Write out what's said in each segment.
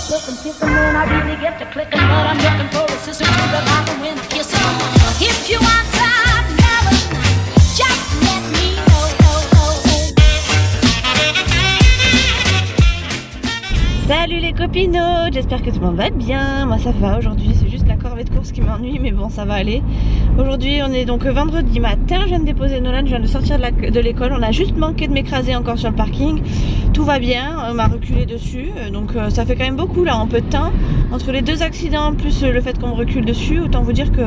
looking, kissing when I really get to clicking, but I'm looking for a sister to the bottom when I kiss her. If you want some melon, just let me know. Salut les copinots, j'espère que tout le monde va bien. Moi ça va aujourd'hui, c'est juste la corvée de course qui m'ennuie, mais bon ça va aller. Aujourd'hui on est donc vendredi matin, je viens de déposer Nolan, je viens de sortir de l'école. On a juste manqué de m'écraser encore sur le parking. Tout va bien, on m'a reculé dessus, donc ça fait quand même beaucoup là en peu de temps. Entre les deux accidents plus le fait qu'on me recule dessus, autant vous dire que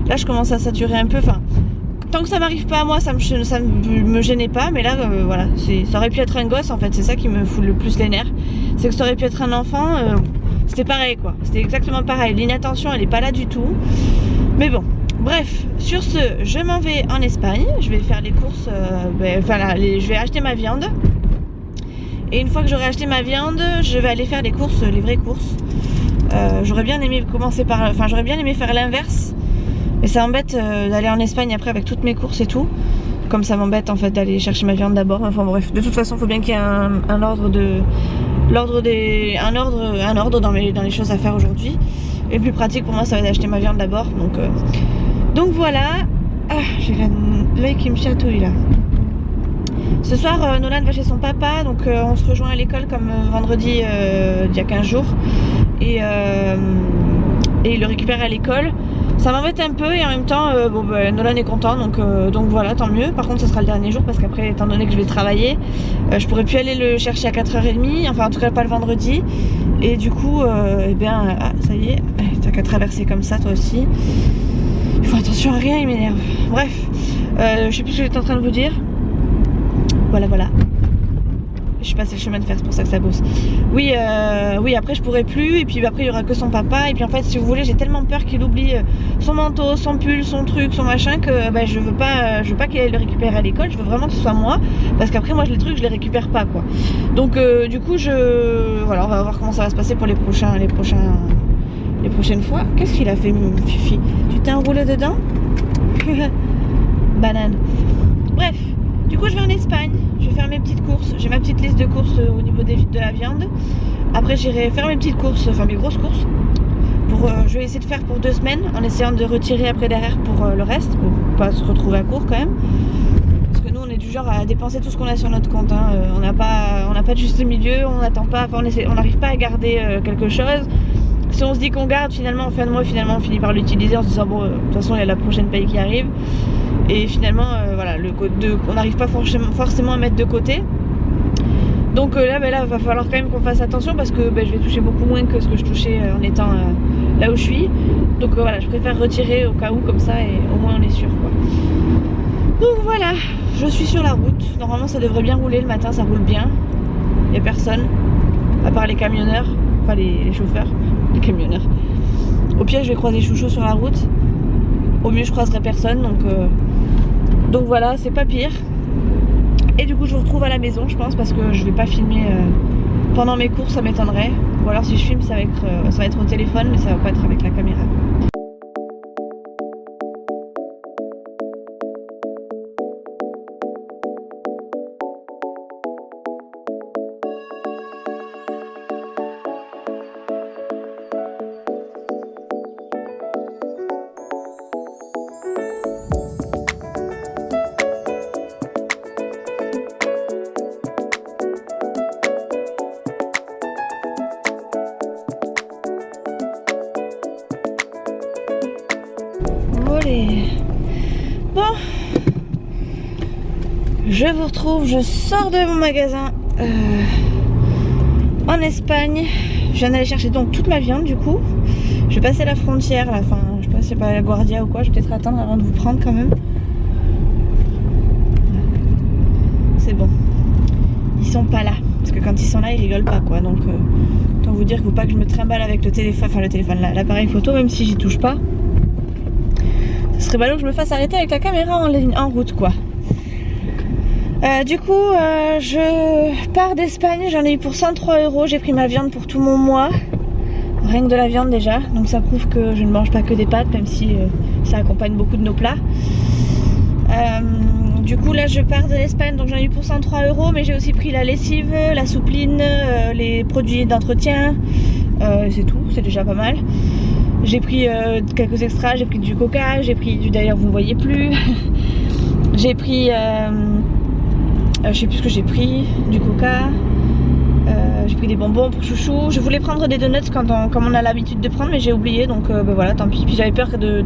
là je commence à saturer un peu. Enfin, tant que ça m'arrive pas à moi, ça me gênait pas, mais là voilà, ça aurait pu être un gosse en fait, c'est ça qui me fout le plus les nerfs. C'est que ça aurait pu être un enfant, c'était pareil quoi, c'était exactement pareil. L'inattention elle est pas là du tout, mais bon, bref, sur ce, je m'en vais en Espagne, je vais faire les courses, je vais acheter ma viande, et une fois que j'aurai acheté ma viande, je vais aller faire les courses, les vraies courses. J'aurais bien aimé j'aurais bien aimé faire l'inverse. Mais ça m'embête d'aller en Espagne après avec toutes mes courses et tout. Comme ça m'embête en fait d'aller chercher ma viande d'abord. Enfin bref, de toute façon il faut bien qu'il y ait un ordre dans les choses à faire aujourd'hui. Et le plus pratique pour moi ça va être d'acheter ma viande d'abord. Donc voilà. Ah, j'ai l'œil qui me chatouille là. Ce soir Nolan va chez son papa, donc on se rejoint à l'école comme vendredi il y a 15 jours. Et il le récupère à l'école. Ça m'embête un peu et en même temps Nolan est content, donc voilà, tant mieux. Par contre ce sera le dernier jour parce qu'après, étant donné que je vais travailler, je pourrais plus aller le chercher à 4h30, enfin en tout cas pas le vendredi. Et du coup ça y est, t'as qu'à traverser comme ça toi aussi. Il faut attention à rien, il m'énerve. Bref, je sais plus ce que j'étais en train de vous dire. Voilà. Je suis passé le chemin de fer, c'est pour ça que ça bosse. Oui, après je pourrai plus, et puis après il y aura que son papa, et puis en fait si vous voulez j'ai tellement peur qu'il oublie son manteau, son pull, son truc, son machin, que je veux pas qu'il aille le récupérer à l'école, je veux vraiment que ce soit moi, parce qu'après moi les trucs je les récupère pas quoi. Donc du coup voilà, on va voir comment ça va se passer pour les prochaines fois. Qu'est-ce qu'il a fait Fifi? Tu t'es enroulé dedans? Banane. Bref. Du coup je vais en Espagne, je vais faire mes petites courses, j'ai ma petite liste de courses au niveau de la viande. Après j'irai faire mes petites courses, enfin mes grosses courses. Je vais essayer de faire pour 2 semaines en essayant de retirer après derrière pour le reste, pour pas se retrouver à court quand même. Parce que nous on est du genre à dépenser tout ce qu'on a sur notre compte, hein. On n'a pas de juste milieu, on n'attend pas, on n'arrive pas à garder quelque chose. Si on se dit qu'on garde, finalement en fin de mois, on finit par l'utiliser en se disant bon, de toute façon il y a la prochaine paye qui arrive. Et finalement, voilà, on n'arrive pas forcément à mettre de côté. Donc là, il va falloir quand même qu'on fasse attention parce que je vais toucher beaucoup moins que ce que je touchais en étant là où je suis. Donc voilà, je préfère retirer au cas où comme ça et au moins on est sûr quoi. Donc voilà, je suis sur la route. Normalement ça devrait bien rouler le matin, ça roule bien. Il n'y a personne, à part les camionneurs, enfin les chauffeurs, les camionneurs. Au pire je vais croiser Chouchou sur la route. Au mieux je croiserai personne, donc voilà, c'est pas pire. Et du coup je vous retrouve à la maison je pense, parce que je vais pas filmer pendant mes courses, ça m'étonnerait. Ou alors si je filme ça va être au téléphone, mais ça va pas être avec la caméra. Bon, je vous retrouve, je sors de mon magasin en Espagne. Je viens d'aller chercher donc toute ma viande du coup. Je vais passer la frontière là, enfin je sais pas si c'est pas la Guardia ou quoi, je vais peut-être attendre avant de vous prendre quand même. C'est bon, ils sont pas là, parce que quand ils sont là ils rigolent pas quoi, donc autant vous dire qu'il faut pas que je me trimballe avec l'appareil photo, même si j'y touche pas. Ce serait ballot que je me fasse arrêter avec la caméra en route quoi. Du coup je pars d'Espagne, j'en ai eu pour 103 €, j'ai pris ma viande pour tout mon mois. Rien que de la viande déjà, donc ça prouve que je ne mange pas que des pâtes, même si ça accompagne beaucoup de nos plats. Du coup là je pars de l'Espagne, donc j'en ai eu pour 103 €, mais j'ai aussi pris la lessive, la soupline, les produits d'entretien, c'est tout, c'est déjà pas mal. J'ai pris quelques extras, j'ai pris du coca, j'ai pris du, d'ailleurs vous ne voyez plus, j'ai pris, je sais plus ce que j'ai pris, du coca. J'ai pris des bonbons pour chouchou. Je voulais prendre des donuts comme on a l'habitude de prendre, mais j'ai oublié, donc ben voilà, tant pis. Puis j'avais peur de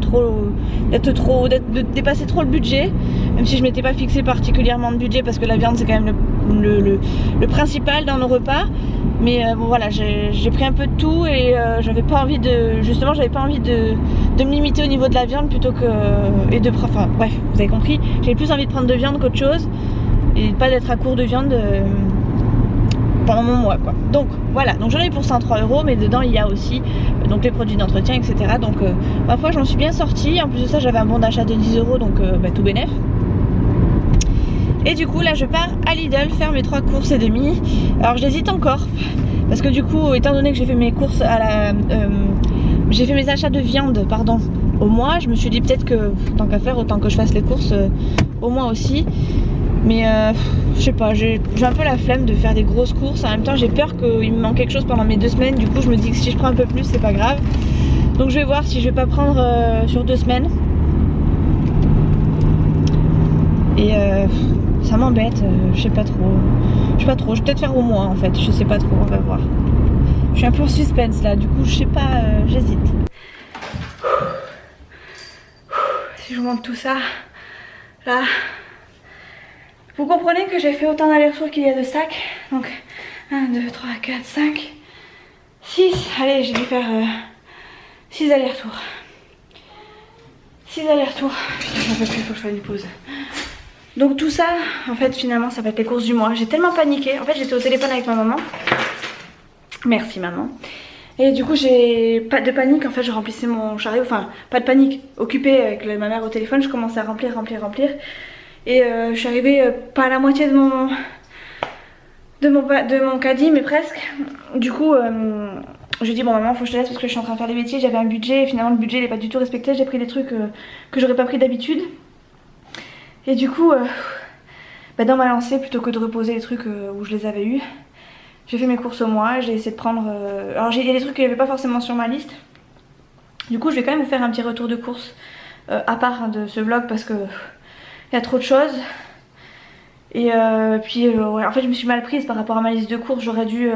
dépasser trop le budget, même si je m'étais pas fixé particulièrement de budget parce que la viande c'est quand même le principal dans nos repas. Mais bon voilà, j'ai pris un peu de tout et j'avais pas envie de, justement, j'avais pas envie de me limiter au niveau de la viande plutôt que enfin bref, vous avez compris. J'avais plus envie de prendre de viande qu'autre chose et pas d'être à court de viande. Pendant mon mois quoi. Donc voilà, donc j'en ai eu pour 103 €, mais dedans il y a aussi donc les produits d'entretien, etc. Donc ma foi j'en suis bien sortie. En plus de ça j'avais un bon d'achat de 10 €, donc tout bénef. Et du coup là je pars à Lidl faire mes 3 courses et demie. Alors j'hésite encore parce que du coup étant donné que j'ai fait mes courses à la j'ai fait mes achats de viande pardon au mois, je me suis dit peut-être que tant qu'à faire autant que je fasse les courses au mois aussi. Mais je sais pas, j'ai un peu la flemme de faire des grosses courses. En même temps j'ai peur qu'il me manque quelque chose pendant mes 2 semaines. Du coup je me dis que si je prends un peu plus c'est pas grave. Donc je vais voir si je vais pas prendre sur 2 semaines. Et ça m'embête, je sais pas trop. Je vais peut-être faire au mois en fait, je sais pas trop, on va voir. Je suis un peu en suspense là, du coup je sais pas, j'hésite. Si je vous montre tout ça, là... Vous comprenez que j'ai fait autant d'allers-retours qu'il y a de sacs. Donc 1, 2, 3, 4, 5, 6. Allez, j'ai dû faire 6 allers-retours. 6 allers-retours. Putain, j'en peux plus, il faut que je fasse une pause. Donc tout ça, en fait, finalement, ça va être les courses du mois. J'ai tellement paniqué. En fait, j'étais au téléphone avec ma maman. Merci maman. Et du coup, j'ai pas de panique. En fait, je remplissais mon chariot. Enfin, pas de panique. Occupée avec ma mère au téléphone, je commençais à remplir. Et je suis arrivée pas à la moitié de mon caddie, mais presque. Du coup, je dis bon maman, faut que je te laisse parce que je suis en train de faire des bêtises. J'avais un budget et finalement le budget il est pas du tout respecté. J'ai pris des trucs que j'aurais pas pris d'habitude. Et du coup, dans ma lancée, plutôt que de reposer les trucs où je les avais eus, j'ai fait mes courses au mois. J'ai essayé de prendre... alors il y a des trucs qu'il n'y avait pas forcément sur ma liste. Du coup, je vais quand même vous faire un petit retour de courses à part de ce vlog parce que... il y a trop de choses. Et puis ouais, en fait je me suis mal prise par rapport à ma liste de courses. J'aurais dû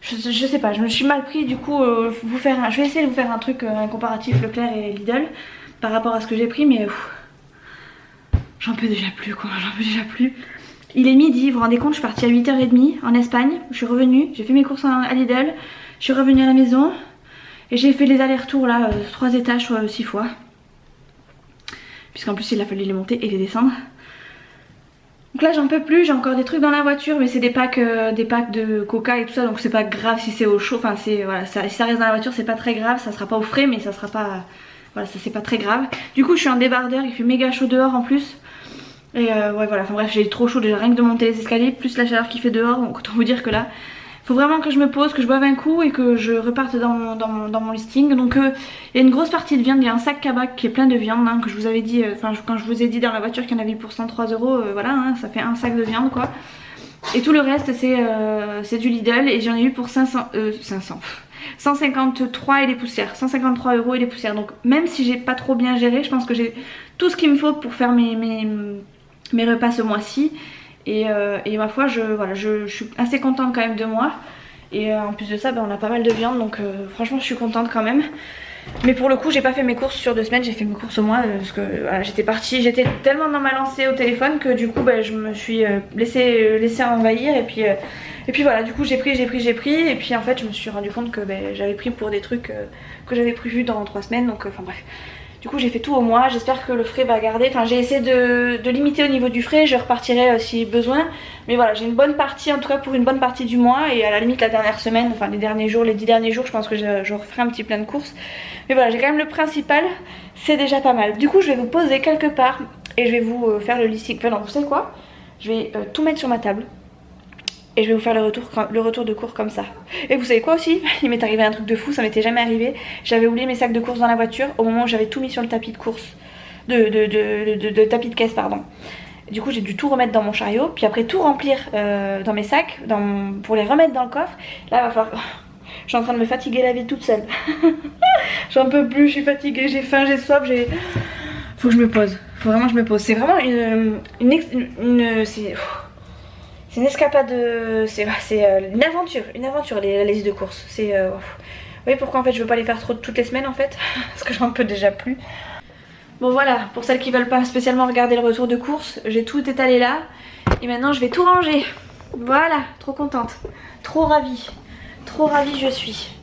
je sais pas, je me suis mal pris. Du coup je vais essayer de vous faire un truc, un comparatif Leclerc et Lidl par rapport à ce que j'ai pris. Mais j'en peux déjà plus quoi, j'en peux déjà plus. Il est midi, vous vous rendez compte, je suis partie à 8h30 en Espagne. Je suis revenue, j'ai fait mes courses à Lidl. Je suis revenue à la maison et j'ai fait les allers-retours là, 3 étages 6 fois. Puisqu'en plus il a fallu les monter et les descendre. Donc là j'en peux plus, j'ai encore des trucs dans la voiture, mais c'est des packs de coca et tout ça, donc c'est pas grave si c'est au chaud. Enfin c'est voilà, si ça reste dans la voiture c'est pas très grave, ça sera pas au frais, mais ça sera pas, voilà, ça c'est pas très grave. Du coup je suis en débardeur, il fait méga chaud dehors en plus. Et ouais voilà, enfin bref, j'ai trop chaud déjà rien que de monter les escaliers, plus la chaleur qu'il fait dehors, donc autant vous dire que là faut vraiment que je me pose, que je boive un coup et que je reparte dans mon listing. Donc il y a une grosse partie de viande, il y a un sac Kabak qui est plein de viande hein, que je vous avais dit, quand je vous ai dit dans la voiture qu'il y en avait pour 103 €, voilà hein, ça fait un sac de viande quoi. Et tout le reste c'est du Lidl et j'en ai eu pour 153 et des poussières, 153 € et des poussières. Donc même si j'ai pas trop bien géré, je pense que j'ai tout ce qu'il me faut pour faire mes repas ce mois-ci. Et ma foi je suis assez contente quand même de moi. Et en plus de ça on a pas mal de viande, donc franchement je suis contente quand même. Mais pour le coup j'ai pas fait mes courses sur 2 semaines, j'ai fait mes courses au mois parce que voilà, j'étais tellement dans ma lancée au téléphone que du coup je me suis laissé envahir. Et puis voilà, du coup j'ai pris. Et puis en fait je me suis rendu compte que j'avais pris pour des trucs que j'avais prévus dans 3 semaines. Donc enfin bref. Du coup j'ai fait tout au mois, j'espère que le frais va garder. Enfin j'ai essayé de limiter au niveau du frais, je repartirai si besoin. Mais voilà, j'ai une bonne partie, en tout cas pour une bonne partie du mois. Et à la limite la dernière semaine, enfin les 10 derniers jours, je pense que je referai un petit plein de courses. Mais voilà, j'ai quand même le principal, c'est déjà pas mal. Du coup je vais vous poser quelque part et je vais vous faire le listing. Enfin non, vous savez quoi, je vais tout mettre sur ma table. Et je vais vous faire le retour de cours comme ça. Et vous savez quoi aussi, il m'est arrivé un truc de fou, ça m'était jamais arrivé. J'avais oublié mes sacs de courses dans la voiture au moment où j'avais tout mis sur le tapis de course. De tapis de caisse pardon. Et du coup j'ai dû tout remettre dans mon chariot, puis après tout remplir dans mes sacs pour les remettre dans le coffre. Là il va falloir... Je suis en train de me fatiguer la vie toute seule. J'en peux plus, je suis fatiguée, j'ai faim, j'ai soif, faut que je me pose. Faut vraiment que je me pose. C'est vraiment c'est une escapade, c'est une aventure les listes de courses. C'est vous voyez pourquoi en fait je veux pas les faire trop toutes les semaines en fait, parce que j'en peux déjà plus. Bon voilà, pour celles qui veulent pas spécialement regarder le retour de course, j'ai tout étalé là et maintenant je vais tout ranger. Voilà, trop contente, trop ravie je suis.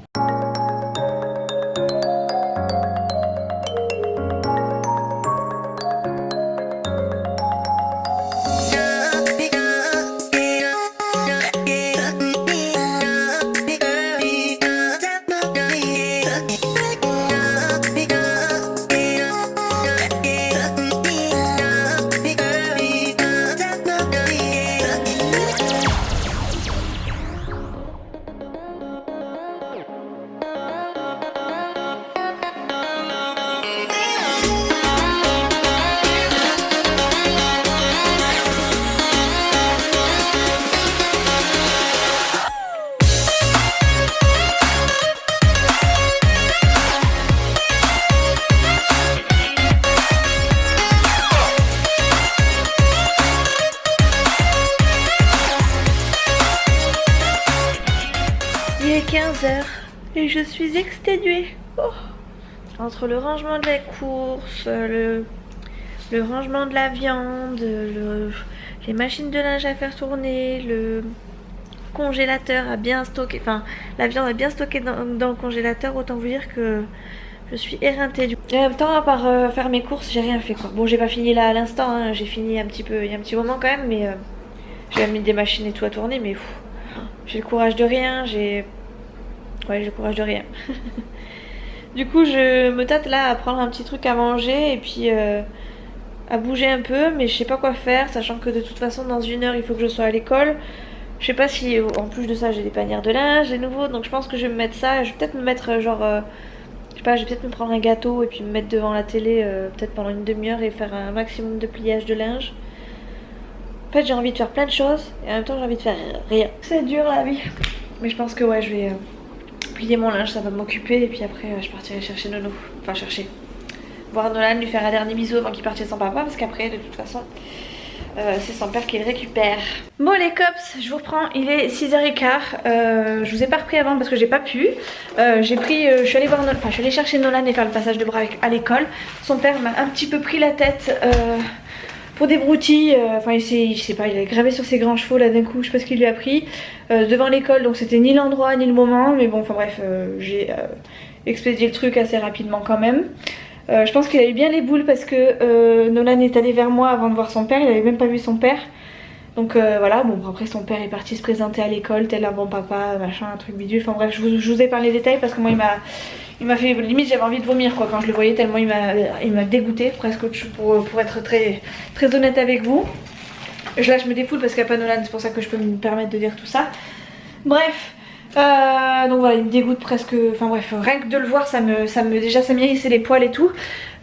Il est 15h et je suis exténuée. Oh. Entre le rangement de la course, le rangement de la viande, les machines de linge à faire tourner, le congélateur à bien stocker, enfin la viande à bien stocker dans le congélateur, autant vous dire que je suis éreintée. En même temps, à part faire mes courses, j'ai rien fait quoi. Bon, j'ai pas fini là à l'instant, hein. J'ai fini un petit peu, il y a un petit moment quand même, mais j'ai mis des machines et tout à tourner, mais j'ai le courage de rien, j'ai le courage de rien. Du coup je me tâte là à prendre un petit truc à manger et puis à bouger un peu, mais je sais pas quoi faire, sachant que de toute façon dans 1 heure il faut que je sois à l'école. Je sais pas si en plus de ça j'ai des panières de linge, des nouveaux, donc je pense que je vais me mettre ça. Je vais peut-être me mettre genre je sais pas, je vais peut-être me prendre un gâteau et puis me mettre devant la télé peut-être pendant une demi-heure et faire un maximum de pliage de linge. En fait j'ai envie de faire plein de choses et en même temps j'ai envie de faire rien. C'est dur la vie. Mais je pense que ouais, je vais plier mon linge, ça va m'occuper et puis après je partirai chercher Nono. Enfin chercher. Voir Nolan, lui faire un dernier bisou avant qu'il parte chez son papa, parce qu'après de toute façon c'est son père qui le récupère. Bon les cops, je vous reprends, il est 6h15. Je vous ai pas repris avant parce que j'ai pas pu. Je suis allée voir Nolan, enfin je suis allée chercher Nolan et faire le passage de bras à l'école. Son père m'a un petit peu pris la tête pour des broutilles. Enfin je sais pas, il a gravé sur ses grands chevaux là d'un coup, je sais pas ce qu'il lui a pris devant l'école, donc c'était ni l'endroit ni le moment, mais bon enfin bref, j'ai expédié le truc assez rapidement quand même. Je pense qu'il a eu bien les boules parce que Nolan est allé vers moi avant de voir son père, il avait même pas vu son père. Donc voilà, bon après son père est parti se présenter à l'école, tel un bon papa, machin, un truc bidule. Enfin bref, je vous ai parlé des détails parce que moi il m'a fait, limite j'avais envie de vomir quoi quand je le voyais, tellement il m'a dégoûté presque pour être très honnête avec vous. Là je me défoule parce qu'il n'y a pas Nolan, c'est pour ça que je peux me permettre de dire tout ça. Bref. Donc voilà, il me dégoûte presque, enfin bref, rien que de le voir ça m'hérissait les poils et tout.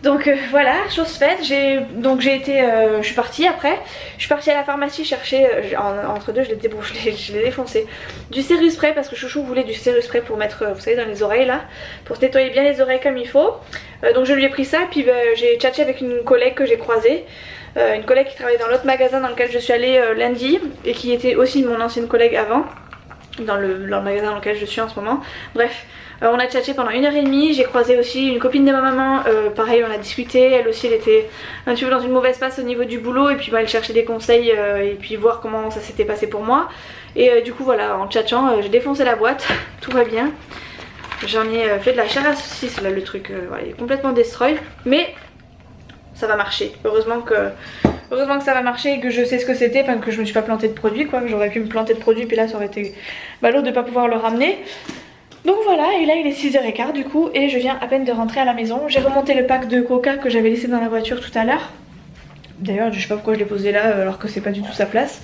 Donc voilà, chose faite, je suis partie après, je suis partie à la pharmacie chercher, entre deux je l'ai défoncé, du Ceruspray parce que Chouchou voulait du Ceruspray pour mettre, vous savez, dans les oreilles là, pour se nettoyer bien les oreilles comme il faut. Donc je lui ai pris ça, puis j'ai tchatché avec une collègue que j'ai croisée. Une collègue qui travaillait dans l'autre magasin dans lequel je suis allée lundi et qui était aussi mon ancienne collègue avant. Dans le magasin dans lequel je suis en ce moment. Bref, on a tchatché pendant 1h30. J'ai croisé aussi une copine de ma maman, pareil on a discuté. Elle aussi elle était un petit peu dans une mauvaise passe au niveau du boulot. Et puis elle cherchait des conseils et puis voir comment ça s'était passé pour moi. Et du coup voilà, en tchatchant j'ai défoncé la boîte. Tout va bien. J'en ai fait de la chair à saucisse là, le truc voilà, il est complètement destroy. Mais ça va marcher, heureusement que ça va marcher et que je sais ce que c'était, enfin que je me suis pas plantée de produit quoi, que j'aurais pu me planter de produit puis là ça aurait été ballot de pas pouvoir le ramener. Donc voilà, et là il est 6h15 du coup et je viens à peine de rentrer à la maison. J'ai remonté le pack de coca que j'avais laissé dans la voiture tout à l'heure. D'ailleurs je sais pas pourquoi je l'ai posé là alors que c'est pas du tout sa place.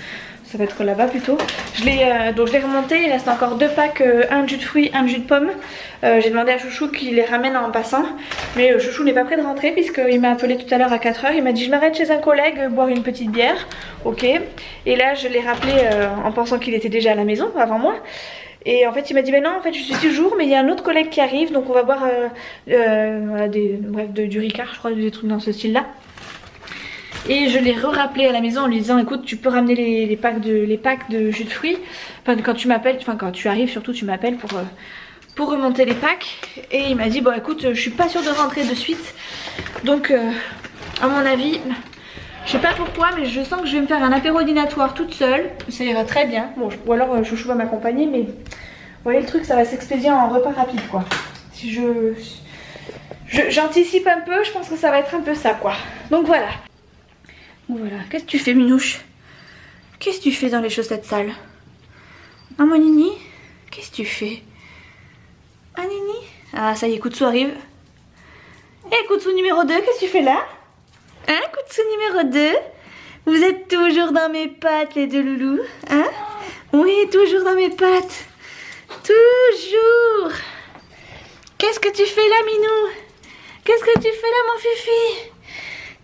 ça va être là-bas plutôt. Donc je l'ai remonté, il reste encore 2 packs, un de jus de fruits, un de jus de pomme. J'ai demandé à Chouchou qu'il les ramène en passant, mais Chouchou n'est pas prêt de rentrer puisqu'il m'a appelé tout à l'heure à 4 h. Il m'a dit je m'arrête chez un collègue boire une petite bière, ok. Et là je l'ai rappelé en pensant qu'il était déjà à la maison avant moi. Et en fait il m'a dit mais non en fait je suis toujours, mais il y a un autre collègue qui arrive, donc on va boire du Ricard, je crois, des trucs dans ce style là. Et je l'ai rappelé à la maison en lui disant écoute tu peux ramener les packs de jus de fruits, enfin quand tu m'appelles, enfin quand tu arrives surtout tu m'appelles pour remonter les packs. Et il m'a dit bon écoute je suis pas sûre de rentrer de suite, donc à mon avis je sais pas pourquoi mais je sens que je vais me faire un apéro dînatoire toute seule, ça ira très bien. Bon ou alors Chouchou va m'accompagner, mais vous voyez le truc ça va s'expédier en repas rapide quoi. Si j'anticipe un peu, je pense que ça va être un peu ça quoi. Donc voilà. Voilà, qu'est-ce que tu fais Minouche? Qu'est-ce que tu fais dans les chaussettes sales? Ah mon Nini? Qu'est-ce que tu fais? Ah Nini? Ah ça y est, Koutsou arrive. Eh Koutsou numéro 2, qu'est-ce que tu fais là? Hein Koutsou numéro 2? Vous êtes toujours dans mes pattes les deux loulous? Hein? Oui, toujours dans mes pattes. Toujours. Qu'est-ce que tu fais là Minou? Qu'est-ce que tu fais là mon fifi?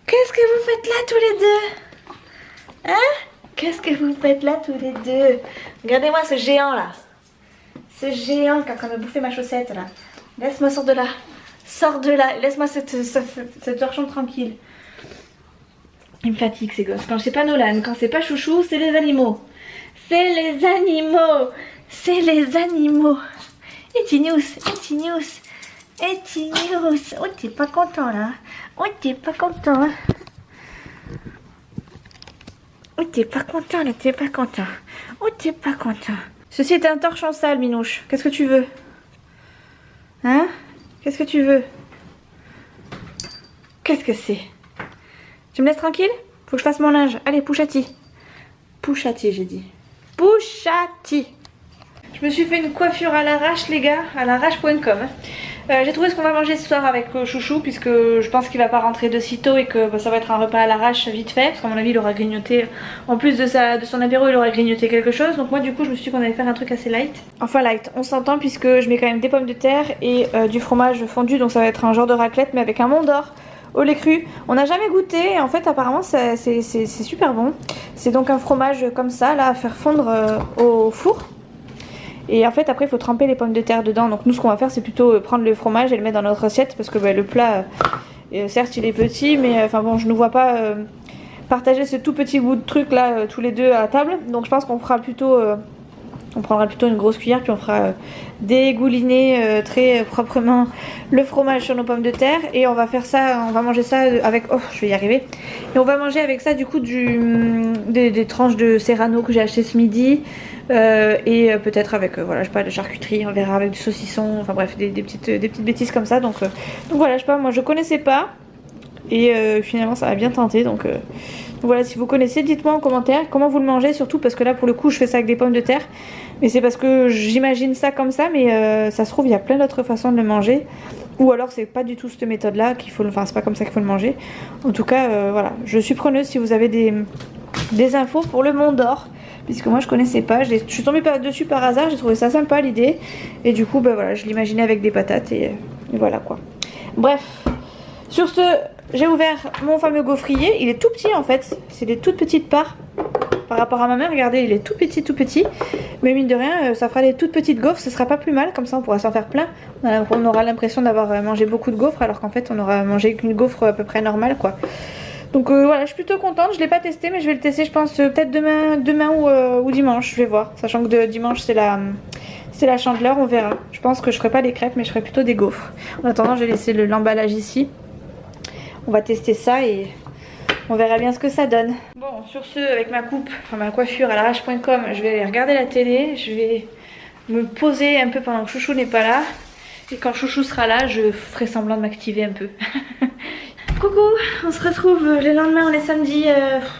Qu'est-ce que vous faites là tous les deux? Hein? Qu'est-ce que vous faites là tous les deux? Regardez-moi ce géant là. Ce géant qui est en train de bouffer ma chaussette là. Laisse-moi sortir de là. Sors de là. Laisse-moi cette torchon tranquille. Il me fatigue ces gosses. Quand c'est pas Nolan, quand c'est pas Chouchou, c'est les animaux. C'est les animaux. C'est les animaux. Et Tinous. Et Tinous. Et Tinous. Oh t'es pas content là. Oh t'es pas content hein. Oh t'es pas content là, t'es pas content. Oh t'es pas content. Ceci est un torchon sale Minouche. Qu'est-ce que tu veux? Hein? Qu'est-ce que tu veux? Qu'est-ce que c'est? Tu me laisses tranquille? Faut que je fasse mon linge. Allez Pouchati. Pouchati j'ai dit. Pouchati. Je me suis fait une coiffure à l'arrache les gars, à l'arrache.com. J'ai trouvé ce qu'on va manger ce soir avec Chouchou puisque je pense qu'il va pas rentrer de sitôt et que ça va être un repas à l'arrache vite fait parce qu'à mon avis il aura grignoté, en plus de son apéro il aura grignoté quelque chose. Donc moi du coup je me suis dit qu'on allait faire un truc assez light. Enfin light, on s'entend puisque je mets quand même des pommes de terre et du fromage fondu, donc ça va être un genre de raclette mais avec un Mont d'Or au lait cru. On n'a jamais goûté et en fait apparemment c'est super bon. C'est donc un fromage comme ça là à faire fondre au four. Et en fait après il faut tremper les pommes de terre dedans. Donc nous ce qu'on va faire c'est plutôt prendre le fromage et le mettre dans notre assiette parce que le plat certes il est petit mais enfin bon je ne vois pas partager ce tout petit bout de truc là tous les deux à table. Donc je pense qu'on fera plutôt on prendra plutôt une grosse cuillère puis on fera dégouliner très proprement le fromage sur nos pommes de terre. Et on va faire ça, on va manger ça avec... Oh je vais y arriver. Et on va manger avec ça du coup des tranches de serrano que j'ai acheté ce midi. Et peut-être avec voilà je sais pas de charcuterie, on verra avec du saucisson, enfin bref des petites bêtises comme ça. Donc voilà je sais pas, moi je connaissais pas. Et finalement ça m'a bien tenté donc voilà, si vous connaissez dites-moi en commentaire comment vous le mangez, surtout parce que là pour le coup je fais ça avec des pommes de terre. Mais c'est parce que j'imagine ça comme ça, mais ça se trouve il y a plein d'autres façons de le manger. Ou alors c'est pas du tout cette méthode là qu'il faut, enfin c'est pas comme ça qu'il faut le manger. En tout cas voilà, je suis preneuse si vous avez des infos pour le Mont d'Or. Puisque moi je connaissais pas, je suis tombée dessus par hasard, j'ai trouvé ça sympa l'idée. Et du coup voilà, je l'imaginais avec des patates et voilà quoi. Bref, sur ce, j'ai ouvert mon fameux gaufrier, il est tout petit en fait, c'est des toutes petites parts par rapport à ma mère, regardez il est tout petit. Mais mine de rien ça fera des toutes petites gaufres, ce sera pas plus mal, comme ça on pourra s'en faire plein. On aura l'impression d'avoir mangé beaucoup de gaufres alors qu'en fait on aura mangé qu'une gaufre à peu près normale quoi. Donc voilà, je suis plutôt contente, je l'ai pas testé mais je vais le tester je pense peut-être demain ou dimanche, je vais voir. Sachant que dimanche c'est la Chandeleur, on verra. Je pense que je ferai pas des crêpes mais je ferai plutôt des gaufres. En attendant je vais laisser l'emballage ici. On va tester ça et on verra bien ce que ça donne. Bon sur ce, avec ma coupe, enfin ma coiffure à l'arrache.com, je vais regarder la télé, je vais me poser un peu pendant que Chouchou n'est pas là. Et quand Chouchou sera là, je ferai semblant de m'activer un peu. Coucou, on se retrouve le lendemain, on est samedi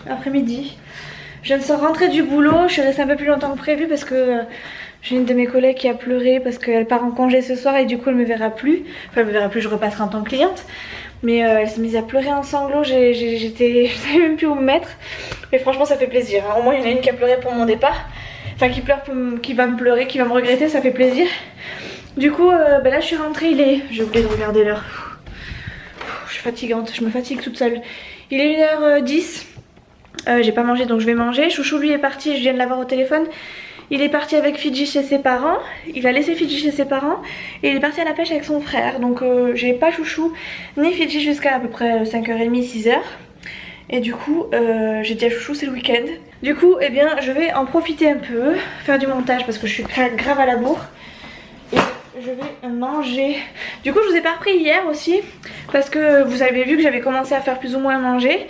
après-midi. Je viens de rentrer du boulot, je suis restée un peu plus longtemps que prévu parce que j'ai une de mes collègues qui a pleuré parce qu'elle part en congé ce soir et du coup elle me verra plus. Enfin elle me verra plus, je repasserai en tant que cliente. Mais elle s'est mise à pleurer en sanglots, je savais même plus où me mettre. Mais franchement ça fait plaisir, hein. Au moins il y en a une qui a pleuré pour mon départ. Enfin qui pleure, qui va me pleurer, qui va me regretter, ça fait plaisir. Du coup là je suis rentrée, j'ai oublié de regarder l'heure. Je suis fatigante, je me fatigue toute seule. Il est 1h10. J'ai pas mangé donc je vais manger. Chouchou lui est parti, je viens de l'avoir au téléphone. Il est parti avec Fidji chez ses parents. Il a laissé Fidji chez ses parents. Et il est parti à la pêche avec son frère. Donc j'ai pas Chouchou ni Fidji jusqu'à à peu près 5h30, 6h. Et du coup j'ai dit à Chouchou c'est le week-end. Du coup eh bien je vais en profiter un peu. Faire du montage parce que je suis grave à la bourre. Et je vais manger. Du coup je vous ai pas repris hier aussi. Parce que vous avez vu que j'avais commencé à faire plus ou moins manger.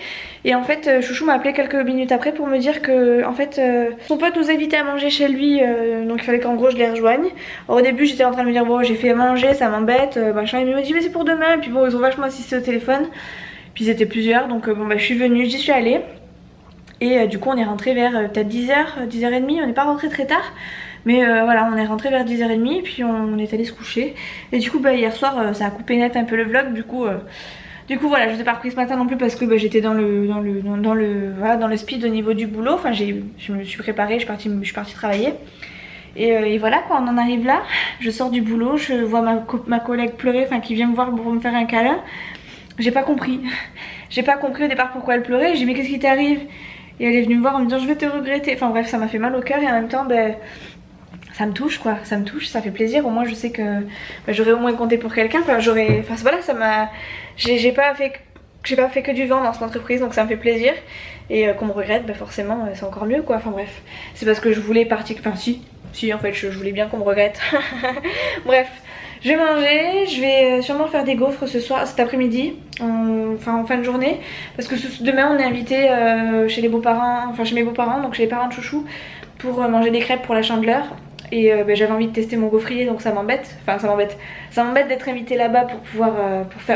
Et en fait Chouchou m'a appelé quelques minutes après pour me dire que en fait son pote nous invitait à manger chez lui, donc il fallait qu'en gros je les rejoigne. Alors, au début j'étais en train de me dire bon j'ai fait à manger, ça m'embête, machin. Il me dit mais c'est pour demain. Et puis bon ils ont vachement insisté au téléphone. Puis ils étaient plusieurs donc bon bah je suis venue, j'y suis allée. Et du coup on est rentré vers peut-être 10h, 10h30, on n'est pas rentré très tard. Mais voilà on est rentré vers 10h30 et puis on est allé se coucher. Et du coup bah hier soir ça a coupé net un peu le vlog du coup voilà, je vous ai pas repris ce matin non plus parce que bah, j'étais dans le speed au niveau du boulot. Enfin je me suis préparée, je suis partie travailler. Et voilà quoi, on en arrive là. Je sors du boulot, je vois ma collègue pleurer, enfin qui vient me voir pour me faire un câlin. J'ai pas compris. J'ai pas compris au départ pourquoi elle pleurait. J'ai dit mais qu'est-ce qui t'arrive? Et elle est venue me voir en me disant je vais te regretter. Enfin bref ça m'a fait mal au cœur et en même temps ben ça me touche quoi, ça me touche, ça fait plaisir. Au moins je sais que j'aurais au moins compté pour quelqu'un. Enfin voilà, ça m'a, j'ai pas fait que du vent dans cette entreprise donc ça me fait plaisir. Et qu'on me regrette, forcément c'est encore mieux quoi. Enfin bref, c'est parce que je voulais partir, enfin si en fait je voulais bien qu'on me regrette. Bref, je vais manger, je vais sûrement faire des gaufres ce soir, cet après-midi, en fin de journée. Parce que demain on est invité chez les beaux-parents, enfin chez mes beaux-parents, donc chez les parents de Chouchou, pour manger des crêpes pour la Chandeleur. Et j'avais envie de tester mon gaufrier donc ça m'embête. Enfin ça m'embête d'être invitée là-bas pour pouvoir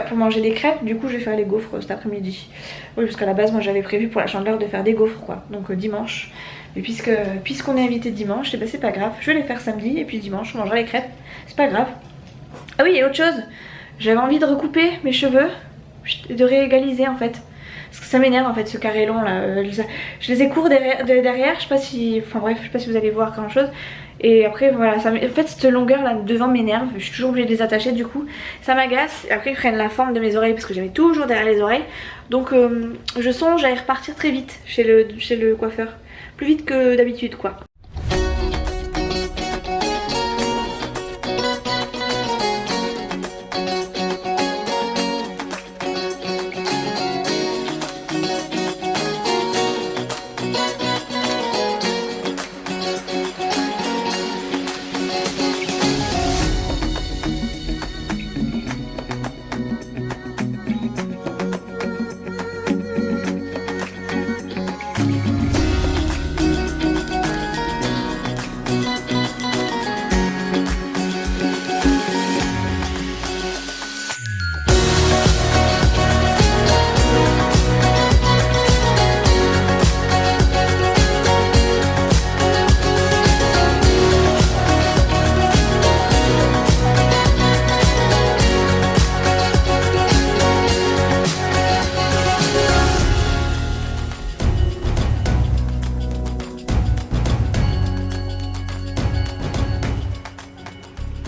pour manger des crêpes. Du coup je vais faire les gaufres cet après-midi. Oui parce qu'à la base moi j'avais prévu pour la Chandeleur de faire des gaufres quoi. Donc dimanche. Mais puisqu'on est invité dimanche, c'est pas grave. Je vais les faire samedi et puis dimanche on mangera les crêpes. C'est pas grave. Ah oui et autre chose. J'avais envie de recouper mes cheveux. De réégaliser en fait. Parce que ça m'énerve en fait ce carré long là. Je les ai courts derrière. Je sais pas si. Enfin bref, je sais pas si vous allez voir grand chose. Et après voilà, en fait cette longueur là devant m'énerve. Je suis toujours obligée de les attacher du coup. Ça m'agace. Et après ils prennent la forme de mes oreilles parce que j'avais toujours derrière les oreilles. Donc je songe à y repartir très vite chez le coiffeur. Plus vite que d'habitude quoi.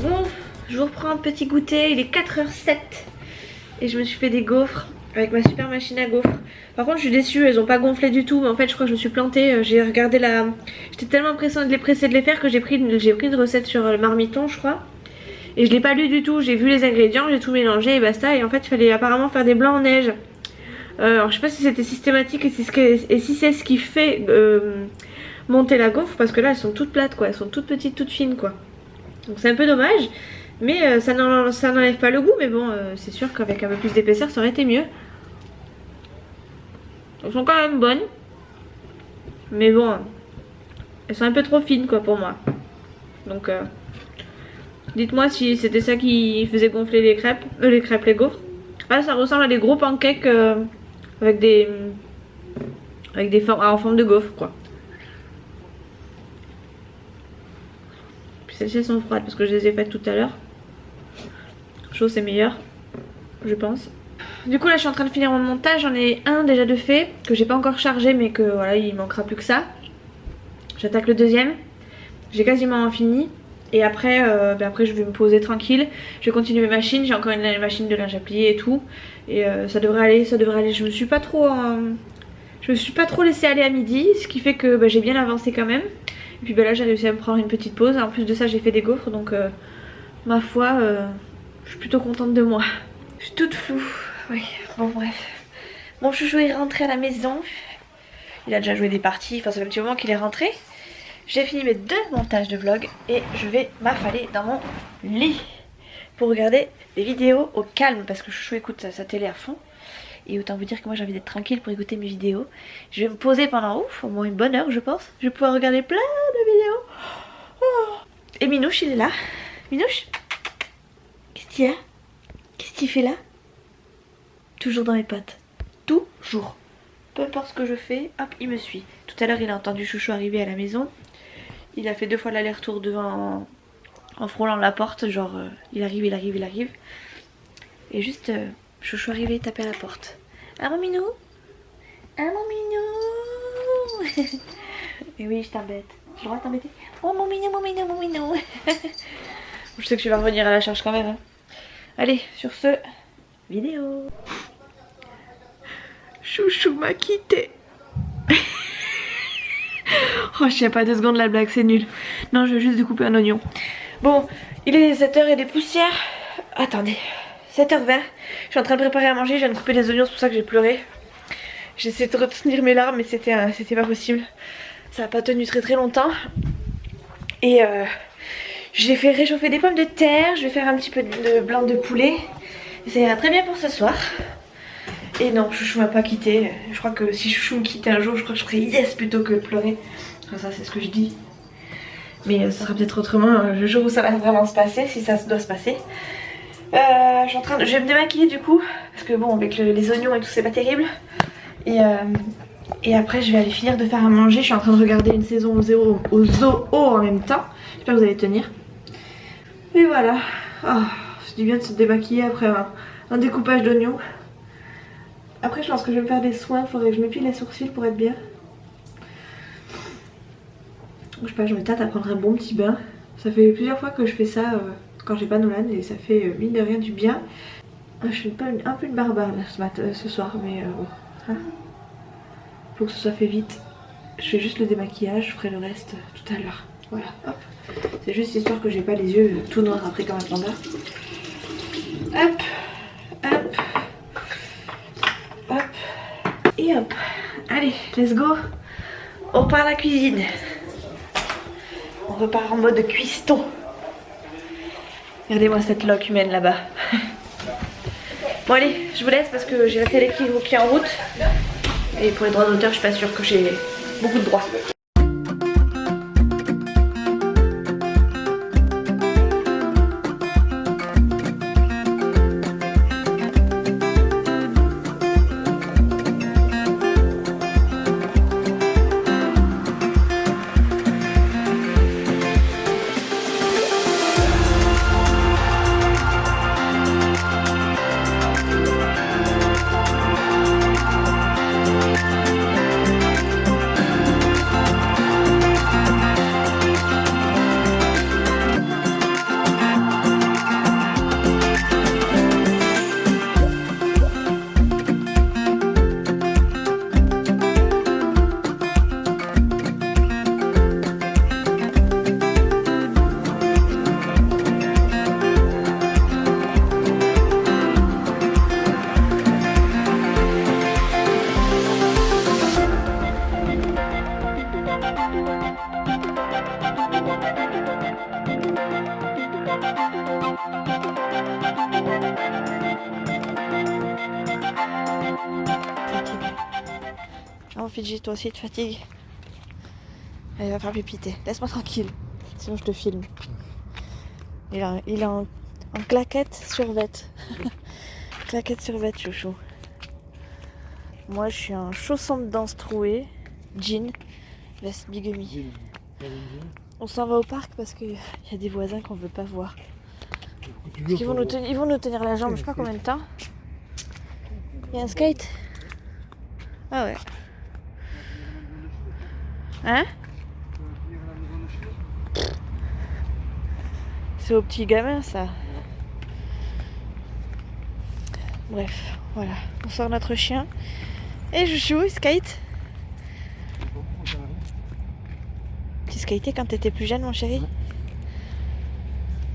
Bon, je vous reprends un petit goûter, il est 4h07 et je me suis fait des gaufres avec ma super machine à gaufres. Par contre je suis déçue, elles ont pas gonflé du tout, mais en fait je crois que je me suis plantée. J'ai regardé j'étais tellement pressée de les faire que j'ai pris une recette sur le marmiton je crois. Et je l'ai pas lu du tout, j'ai vu les ingrédients, j'ai tout mélangé et basta. Et en fait il fallait apparemment faire des blancs en neige. Alors je sais pas si c'était systématique et si c'est ce qui fait monter la gaufre, parce que là elles sont toutes plates quoi, elles sont toutes petites, toutes fines quoi. Donc c'est un peu dommage, mais ça n'enlève pas le goût, mais bon c'est sûr qu'avec un peu plus d'épaisseur ça aurait été mieux. Elles sont quand même bonnes, mais bon elles sont un peu trop fines quoi pour moi. Donc dites-moi si c'était ça qui faisait gonfler les gaufres. Là ça ressemble à des gros pancakes avec des formes en forme de gaufre quoi. Puis celles-ci sont froides parce que je les ai faites tout à l'heure. Chaud c'est meilleur, je pense. Du coup là je suis en train de finir mon montage, j'en ai un déjà de fait, que j'ai pas encore chargé mais que voilà il manquera plus que ça. J'attaque le deuxième, j'ai quasiment fini. Et après, après je vais me poser tranquille, je vais continuer mes machines, j'ai encore une machine de linge à plier et tout. Et ça devrait aller, je me suis pas trop laissée aller à midi, ce qui fait que j'ai bien avancé quand même. Et puis là j'ai réussi à me prendre une petite pause, en plus de ça j'ai fait des gaufres donc ma foi je suis plutôt contente de moi. Je suis toute floue, oui, bon bref. Mon chouchou est rentré à la maison, il a déjà joué des parties, enfin ça fait un petit moment qu'il est rentré. J'ai fini mes 2 montages de vlog et je vais m'affaler dans mon lit pour regarder des vidéos au calme parce que Chouchou écoute sa télé à fond. Et autant vous dire que moi j'ai envie d'être tranquille pour écouter mes vidéos. Je vais me poser pendant au moins une bonne heure je pense. Je vais pouvoir regarder plein de vidéos. Oh. Et Minouche il est là. Minouche, qu'est-ce qu'il y a? Qu'est-ce qu'il fait là? Toujours dans mes pattes. Toujours. Peu importe ce que je fais, hop il me suit. Tout à l'heure il a entendu Chouchou arriver à la maison. Il a fait 2 fois l'aller-retour devant en frôlant la porte, genre il arrive. Et juste Chouchou arrivé, taper à la porte. Ah mon minou? Ah mon minou? Et oui je t'embête. J'ai le droit de t'embêter? Oh mon minou. Je sais que tu vas revenir à la charge quand même. Hein. Allez, sur ce, vidéo. Chouchou m'a quitté. Oh je sais pas 2 secondes la blague c'est nul. Non je vais juste découper un oignon. Bon il est 7h et des poussières. Attendez 7h20. Je suis en train de préparer à manger. Je viens de couper des oignons, c'est pour ça que j'ai pleuré. J'essaie de retenir mes larmes mais c'était pas possible. Ça a pas tenu très longtemps. Et j'ai fait réchauffer des pommes de terre. Je vais faire un petit peu de blanc de poulet. Et ça ira très bien pour ce soir. Et non, Chouchou m'a pas quitté. Je crois que si Chouchou me quittait un jour, je crois que je ferais yes plutôt que pleurer. Enfin, ça c'est ce que je dis. Mais ça sera peut-être autrement le jour où ça va vraiment se passer, si ça doit se passer. Je vais me démaquiller du coup. Parce que bon, avec les oignons et tout, c'est pas terrible. Et après, je vais aller finir de faire à manger. Je suis en train de regarder une saison au zoo en même temps. J'espère que vous allez tenir. Et voilà. Oh, c'est du bien de se démaquiller après un découpage d'oignons. Après je pense que je vais me faire des soins, il faudrait que je m'épile les sourcils pour être bien. Je sais pas, je me tâte à prendre un bon petit bain. Ça fait plusieurs fois que je fais ça quand j'ai pas Nolan et ça fait mine de rien du bien. Je suis un peu une barbare là, ce soir mais bon. Hein. Faut que ce soit fait vite. Je fais juste le démaquillage, je ferai le reste tout à l'heure. Voilà, hop. C'est juste histoire que j'ai pas les yeux tout noirs après comme un panda. Hop, hop. Hop et hop. Allez, let's go. On part à la cuisine. On repart en mode cuiston. Regardez-moi cette loque humaine là-bas. Bon allez, je vous laisse parce que j'ai la télé qui est en route. Et pour les droits d'auteur, je suis pas sûre que j'ai beaucoup de droits. Oh Fidji, toi aussi tu te fatigues. Elle va faire pépiter. Laisse-moi tranquille, sinon je te filme. Il est en claquette survette. Claquette survette, chouchou. Moi je suis en chausson de danse troué, jean, veste bigumie. On s'en va au parc parce qu'il y a des voisins qu'on veut pas voir. Ils vont nous tenir la jambe, je sais pas combien de temps. Il y a un skate? Ah ouais. Hein? C'est aux petits gamins ça. Bref, voilà. On sort notre chien. Et Chouchou, il skate. Tu skatais quand t'étais plus jeune, mon chéri?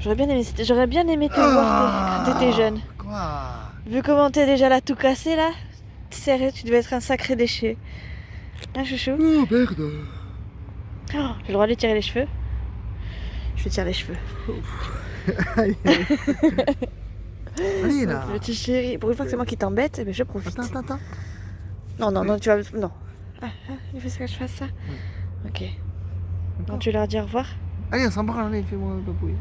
J'aurais bien aimé te voir quand t'étais jeune. Quoi? Vu comment t'es déjà là tout cassé là, sérieux, tu devais être un sacré déchet. Hein, Chouchou? Oh merde. Oh, j'ai le droit de lui tirer les cheveux? Je vais tirer les cheveux. Allez là. Petit chéri, pour une fois que c'est moi qui t'embête, eh ben, je profite. Attends. Non, tu vas... Non. Il faut que je fasse ça? Ok. Non, tu veux leur dire au revoir? Allez, on s'en branle, allez, fais-moi un papouille.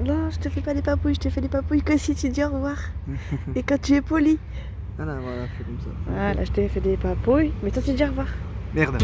Non, je te fais pas des papouilles, je te fais des papouilles que si tu dis au revoir. Et quand tu es poli. Voilà, fais comme ça. Voilà, je t'ai fait des papouilles, mais toi tu dis au revoir. Merde.